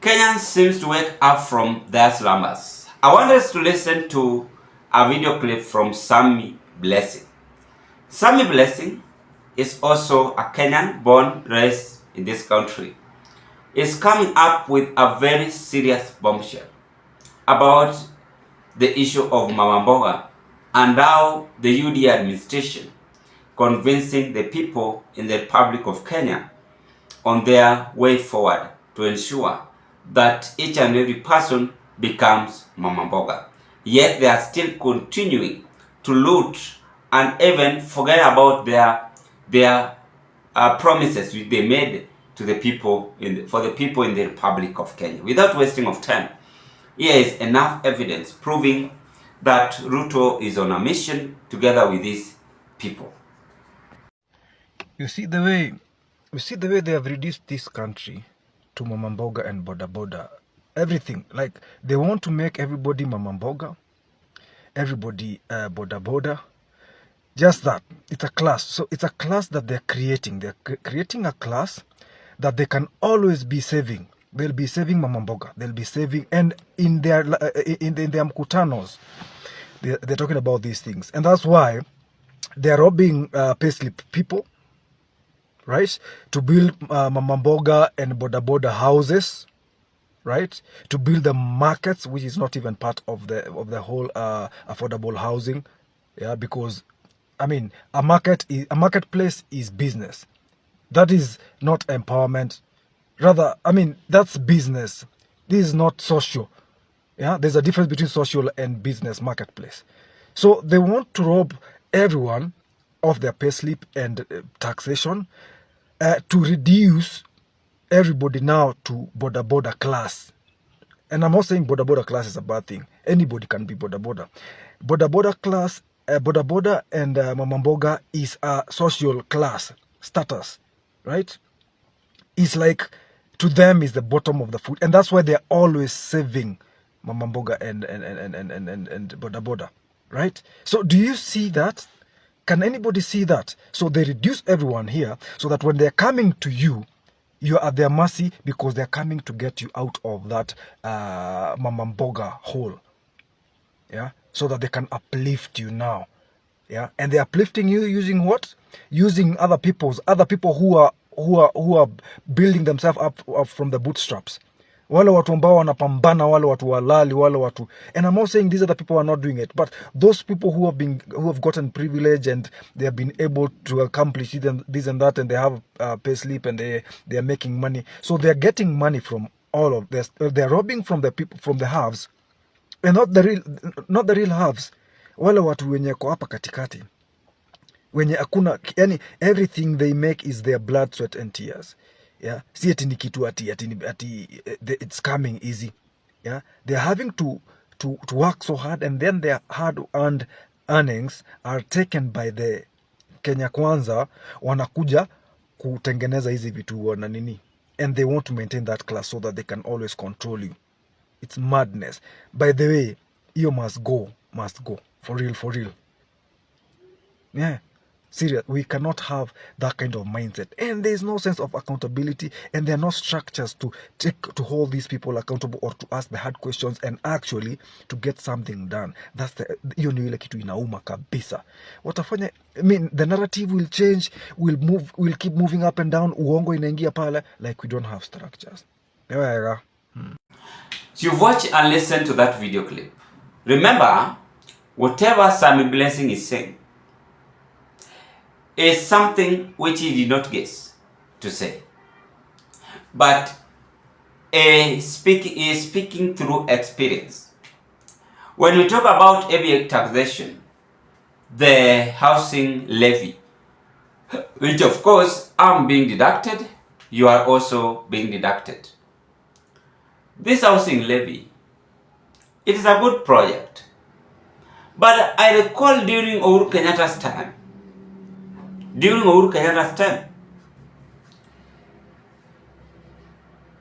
Kenyans seems to wake up from their slumbers. I want us to listen to a video clip from Sammy Blessing. Sammy Blessing is also a Kenyan born, raised in this country. Is coming up with a very serious bombshell about the issue of Mama Mboga and how the UD administration convincing the people in the Republic of Kenya on their way forward to ensure that each and every person becomes Mama Mboga. Yet they are still continuing to loot and even forget about their promises which they made to the people for the people in the Republic of Kenya. Without wasting of time, here is enough evidence proving that RUTO is on a mission together with these people. You see the way they have reduced this country to Mama Mboga and Boda Boda. Everything, like they want to make everybody Mama Mboga, everybody Boda Boda. Just that, it's a class. So it's a class that they're creating. They're creating a class that they can always be saving. They'll be saving Mama Mboga. They'll be saving, and in their mkutanos, they're talking about these things, and that's why they're robbing payslip people, right? To build Mama Mboga and Boda Boda houses, right? To build the markets, which is not even part of the whole affordable housing, yeah. Because I mean, a marketplace is business. That is not empowerment. Rather, I mean, that's business. This is not social. Yeah, there's a difference between social and business marketplace. So they want to rob everyone of their payslip and taxation to reduce everybody now to Boda Boda class. And I'm not saying Boda Boda class is a bad thing. Anybody can be Boda Boda. Boda Boda class, Boda Boda and Mama Mboga is a social class status, right? It's like, to them is the bottom of the food, and that's why they're always saving Mama Mboga and Boda Boda, right? So do you see that? Can anybody see that? So they reduce everyone here so that when they're coming to you, you are at their mercy because they're coming to get you out of that Mama Mboga hole, yeah, so that they can uplift you now, yeah. And they're uplifting you using what? Using other people who are building themselves up from the bootstraps. Wale watu ambao wanapambana, wale watu walali, wale watu, and I'm not saying these are the people who are not doing it, but those people who have gotten privilege and they have been able to accomplish this and that, and they have pay slip and they are making money. So they are getting money from all of this. They're robbing from the people, from the haves, and not the real haves. Wale watu wenye kwa hapa katikati, wenye hakuna, yani everything they make is their blood, sweat and tears, yeah. Si ati ni kitu ati it's coming easy, yeah. They're having to work so hard, and then their hard earned earnings are taken by the Kenya Kwanza, wanakuja kutengeneza hizi vitu wana nini, and they want to maintain that class so that they can always control you. It's madness. By the way, you must go for real, yeah. Serious, we cannot have that kind of mindset, and there's no sense of accountability, and there are no structures to hold these people accountable or to ask the hard questions and actually to get something done. That's hiyo ni ile kitu inauma kabisa. Watafanya, I mean, the narrative will change, we'll keep moving up and down, uongo inaingia pale, like we don't have structures. So you've watched and listened to that video clip. Remember, whatever Sammy Blessing is saying is something which he did not guess to say, but he is speaking through experience. When we talk about heavy taxation, the housing levy, which of course I'm being deducted, you are also being deducted. This housing levy, it is a good project, but I recall during Uhuru Kenyatta's time,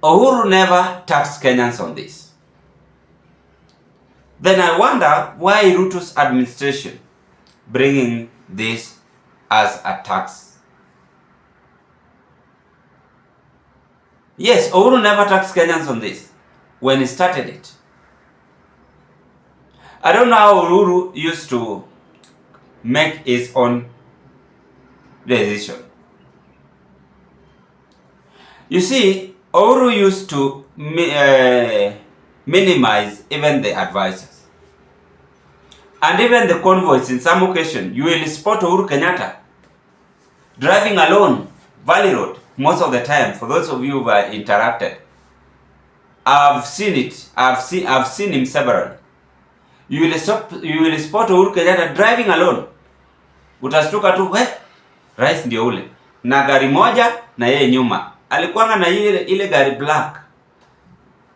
Uhuru never taxed Kenyans on this. Then I wonder why RUTO's administration bringing this as a tax. Yes, Uhuru never taxed Kenyans on this. when he started it. I don't know how Uhuru used to make his own decision. You see, Uhuru used to minimize even the advisors. And even the convoys in some occasion, you will spot Uhuru Kenyatta driving alone, Valley Road, most of the time. For those of you who are interacted, I've seen it. I've seen him several. You will spot Uhuru Kenyatta driving alone. Utastuka tu, rais ndio ule. Na gari moja na yeye nyuma. Alikuwa na ile gari black.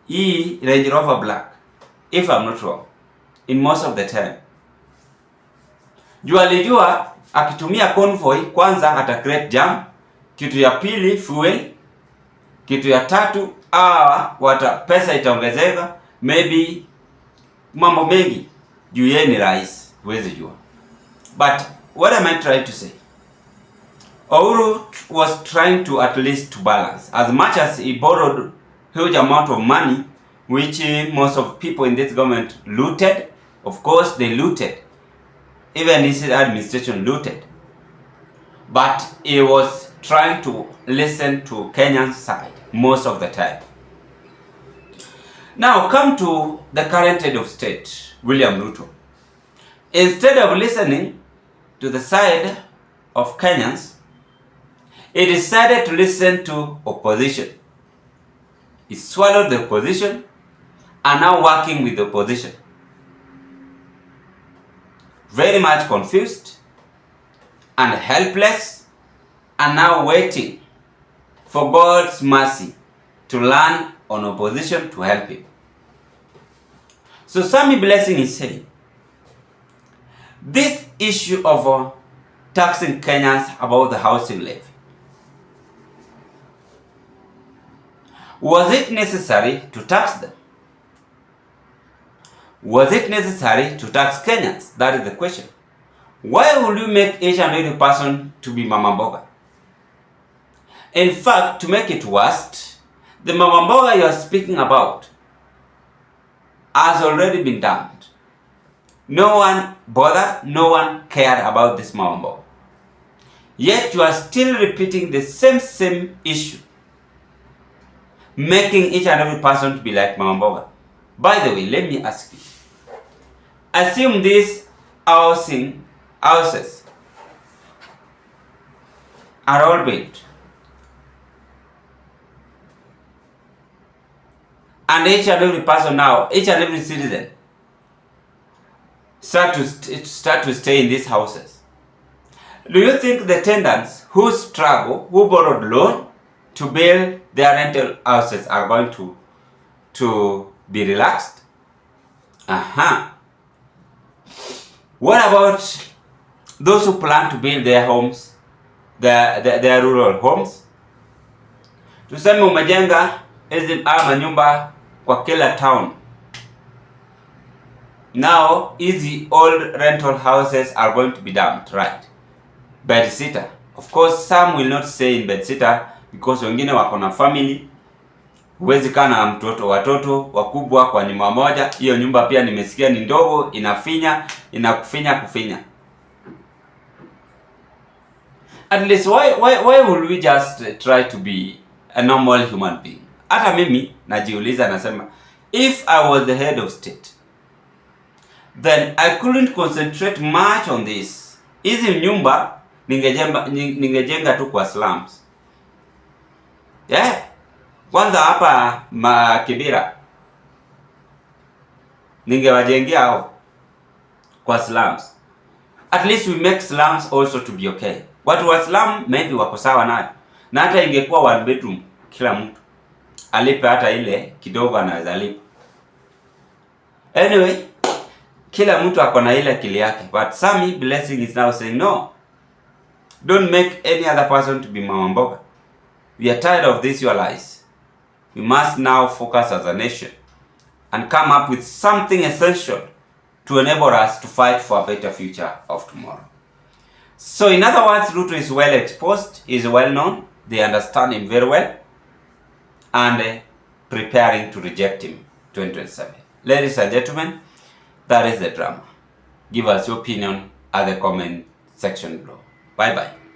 Hii Range Rover black. If I'm not wrong. In most of the time. Juu alijua akitumia convoy kwanza ata create jam, kitu ya pili fuel, kitu ya tatu pesa itaongezeka, maybe mambo mengi juu yeye ni rais, huwezi jua. But what am I trying to say? Uhuru was trying to at least to balance, as much as he borrowed huge amount of money, which most of people in this government looted. Of course they looted. Even his administration looted. But he was trying to listen to Kenyan's side most of the time. Now come to the current head of state, William RUTO. Instead of listening to the side of Kenyans, he decided to listen to opposition. He swallowed the opposition and now working with the opposition. Very much confused and helpless, and now waiting for God's mercy to land on opposition to help him. So Sammy Blessing is saying, this issue of taxing Kenyans about the housing levy, was it necessary to tax them? Was it necessary to tax Kenyans? That is the question. Why would you make each and every person to be Mama Mboga? In fact, to make it worse, the Mama Mboga you are speaking about has already been dumped. No one bothered, no one cared about this Mama Mboga. Yet you are still repeating the same issue, making each and every person to be like Mama Mboga. By the way, let me ask you. Assume these houses are all built, and each and every person now, each and every citizen start to stay in these houses. Do you think the tenants who struggle, who borrowed loan to build their rental houses are going to be relaxed? What about those who plan to build their homes, their rural homes? Tuseme umejenga hizi manyumba kwa kila town. Now, easy old rental houses are going to be dumped, right? Bedsitter. Of course, some will not stay in bedsitter because wengine wako na family. Huwezi kaa na watoto wakubwa kwa nyumba moja. Hiyo nyumba pia nimesikia ni ndogo, inakufinya. At least why will we just try to be a normal human being? Hata mimi najiuliza, nasema, if I was the head of state, then I couldn't concentrate much on this. Hizi nyumba ningejenga tu kwa slums. Kwanza hapa Kibera ningewajengea hao kwa slums. At least we make slums also to be okay. Watu wa slum maybe wako sawa nayo. Na hata ingekuwa one bedroom, kila mtu alipe hata ile kidogo anaweza lipa. Anyway, kila mtu ako na ile akili yake. But Sammy Blessing is now saying, no, don't make any other person to be Mama Mboga. We are tired of this your lies. We must now focus as a nation and come up with something essential to enable us to fight for a better future of tomorrow. So in other words, RUTO is well exposed, is well known, they understand him very well, and preparing to reject him. 2027. Ladies and gentlemen, that is the drama. Give us your opinion at the comment section below. Bye bye.